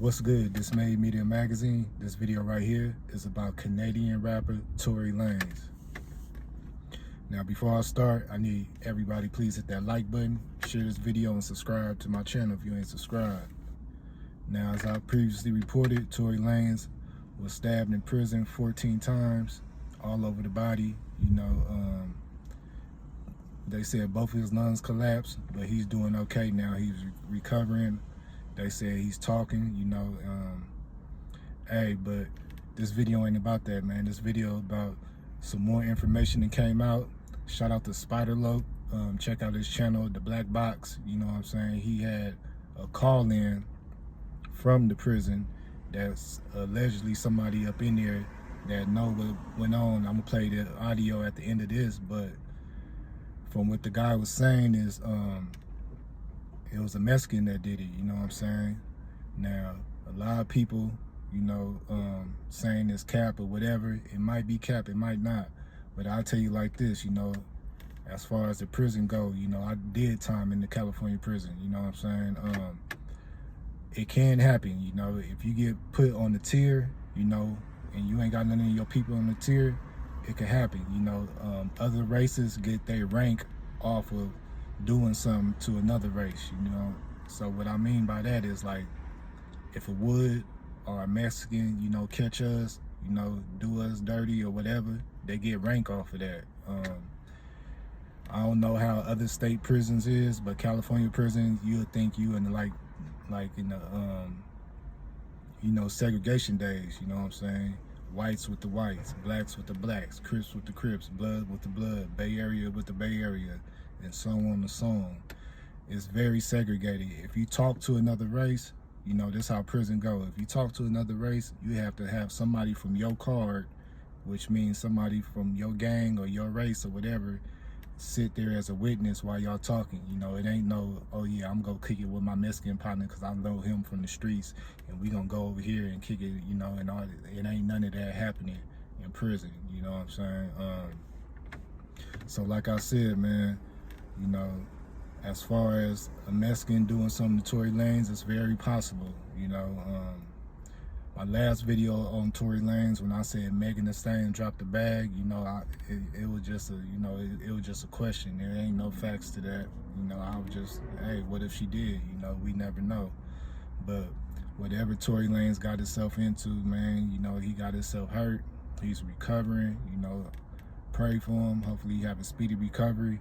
What's good? This Made Media Magazine. This video right here is about Canadian rapper Tory Lanez. Now, before I start, I need everybody please hit that like button, share this video, and subscribe to my channel if you ain't subscribed. Now, as I previously reported, Tory Lanez was stabbed in prison 14 times, all over the body. They said both his lungs collapsed, but he's doing okay now. He's recovering. They said he's talking, hey, but this video ain't about that, man. This video about some more information that came out. Shout out to Spider-Loc. Check out his channel, The Black Box. You know what I'm saying? He had a call in from the prison that's allegedly somebody up in there that know what went on. I'm gonna play the audio at the end of this, but from what the guy was saying is it was a Mexican that did it, you know what I'm saying? Now, a lot of people, saying it's cap or whatever. It might be cap, it might not. But I'll tell you like this, as far as the prison go, I did time in the California prison, you know what I'm saying? It can happen, if you get put on the tier, and you ain't got none of your people on the tier, it can happen, Other races get their rank off of doing something to another race, So what I mean by that is, like, if a Wood or a Mexican, catch us, do us dirty or whatever, they get rank off of that. I don't know how other state prisons is, but California prison, you would think you in the like in the segregation days, you know what I'm saying? Whites with the whites, blacks with the blacks, Crips with the Crips, blood with the blood, Bay Area with the Bay Area, and so on and so on. It's very segregated. If you talk to another race, this is how prison go. If you talk to another race, you have to have somebody from your card, which means somebody from your gang or your race or whatever, sit there as a witness while y'all talking. It ain't no, oh yeah, I'm gonna kick it with my Mexican partner because I know him from the streets and we gonna go over here and kick it, and all. It ain't none of that happening in prison, you know what I'm saying? So like I said, man, as far as a Mexican doing something to Tory Lanez, it's very possible, My last video on Tory Lanez, when I said Megan Thee Stallion dropped the bag, it was just a, it was just a question. There ain't no facts to that. I was just, hey, what if she did? We never know. But whatever Tory Lanez got himself into, man, he got himself hurt. He's recovering. Pray for him. Hopefully he have a speedy recovery.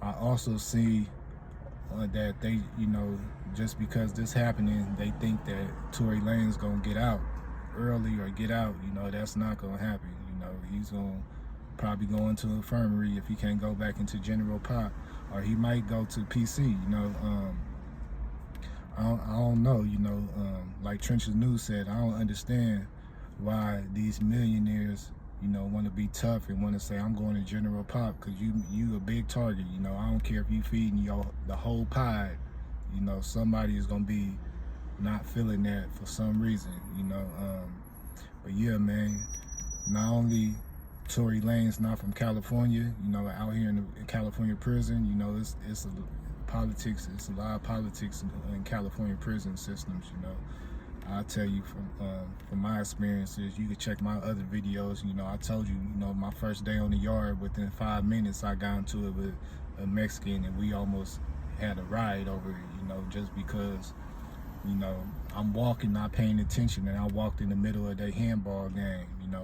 I also see that they, just because this happening, they think that Tory Lanez gonna get out early or get out. That's not gonna happen. He's gonna probably go into infirmary if he can't go back into general pop, or he might go to PC. I don't know. Like Trench's News said, I don't understand why these millionaires want to be tough and want to say, I'm going to general pop, because you a big target. I don't care if you feeding the whole pie, somebody is going to be not feeling that for some reason, but yeah, man, not only Tory Lanez not from California, out here in the California prison, it's politics, it's a lot of politics in California prison systems, I'll tell you from my experiences. You can check my other videos. I told you, my first day on the yard, within 5 minutes, I got into it with a Mexican, and we almost had a ride over it, just because, I'm walking, not paying attention, and I walked in the middle of their handball game, and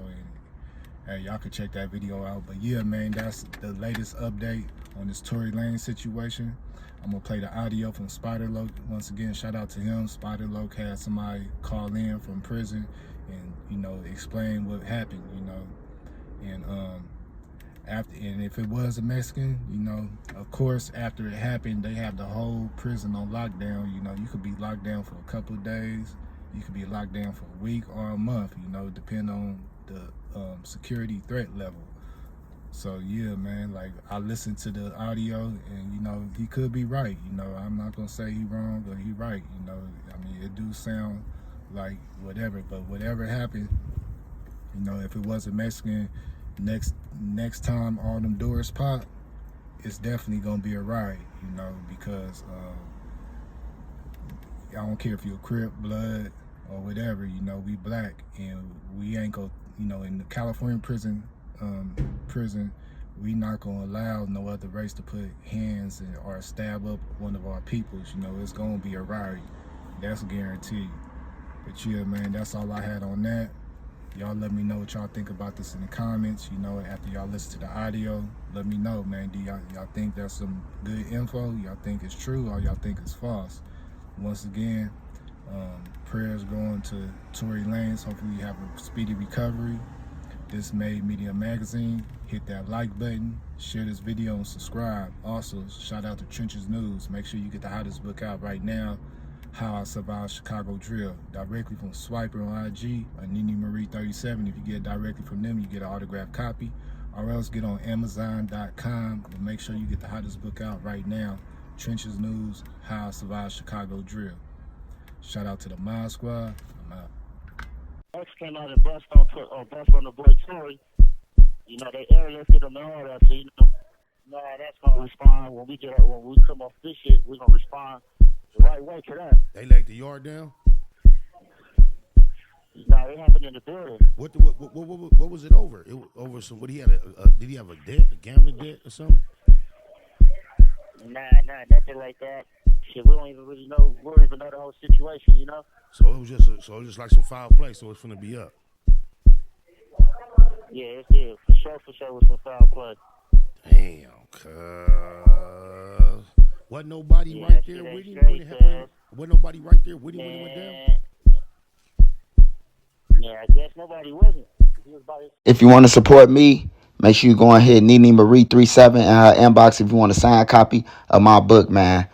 hey, y'all can check that video out. But yeah, man, that's the latest update on this Tory Lanez situation. I'm gonna play the audio from Spider-Loc. Once again, shout out to him. Spider-Loc had somebody call in from prison and, explain what happened, and if it was a Mexican, of course, after it happened, they have the whole prison on lockdown. You could be locked down for a couple of days. You could be locked down for a week or a month, depending on the security threat level. So yeah, man, like, I listened to the audio, and he could be right. I'm not gonna say he wrong or he right. I mean, it do sound like whatever, but whatever happened, if it was a Mexican, next time all them doors pop, it's definitely gonna be a riot, because I don't care if you're Crip, Blood, or whatever. You know, we black and we ain't go. You know, in the California prison, we not gonna allow no other race to put hands or stab up one of our peoples. You know, it's gonna be a riot. That's guaranteed. But yeah, man, that's all I had on that. Y'all let me know what y'all think about this in the comments. You know, after y'all listen to the audio, let me know, man. Do y'all think that's some good info? Y'all think it's true or y'all think it's false? Once again, prayers going to Tory Lanez. Hopefully you have a speedy recovery. This made Media Magazine. Hit that like button, share this video, and subscribe. Also, shout out to Trenches News. Make sure you get the hottest book out right now, How I Survived Chicago Drill, directly from Swiper on IG or Nene Marie 37. If you get it directly from them, you get an autographed copy, or else get on Amazon.com. But make sure you get the hottest book out right now, Trenches News, How I Survived Chicago Drill. Shout out to the Mod Squad. I'm out. X came out and bust on the boy Tory. You know, they airlifted him and all that, so you know how that's gonna respond when we come off this shit. We're gonna respond the right way to that. They laid the yard down. No, it happened in the building. What was it over? It was over some. What he had did he have a debt, a gambling debt or something? Nah, nothing like that. Shit, we don't even really know. We don't even know the whole situation, you know. So it was just like some foul play. So it's finna be up. Yeah, it's it for sure with some foul play. Damn, cuz. Wasn't nobody right there with him when it happened? Wasn't nobody right there with him when it went down? Yeah, I guess nobody wasn't. If you want to support me, make sure you go ahead, Nene Marie 37 in her inbox if you want a signed copy of my book, man.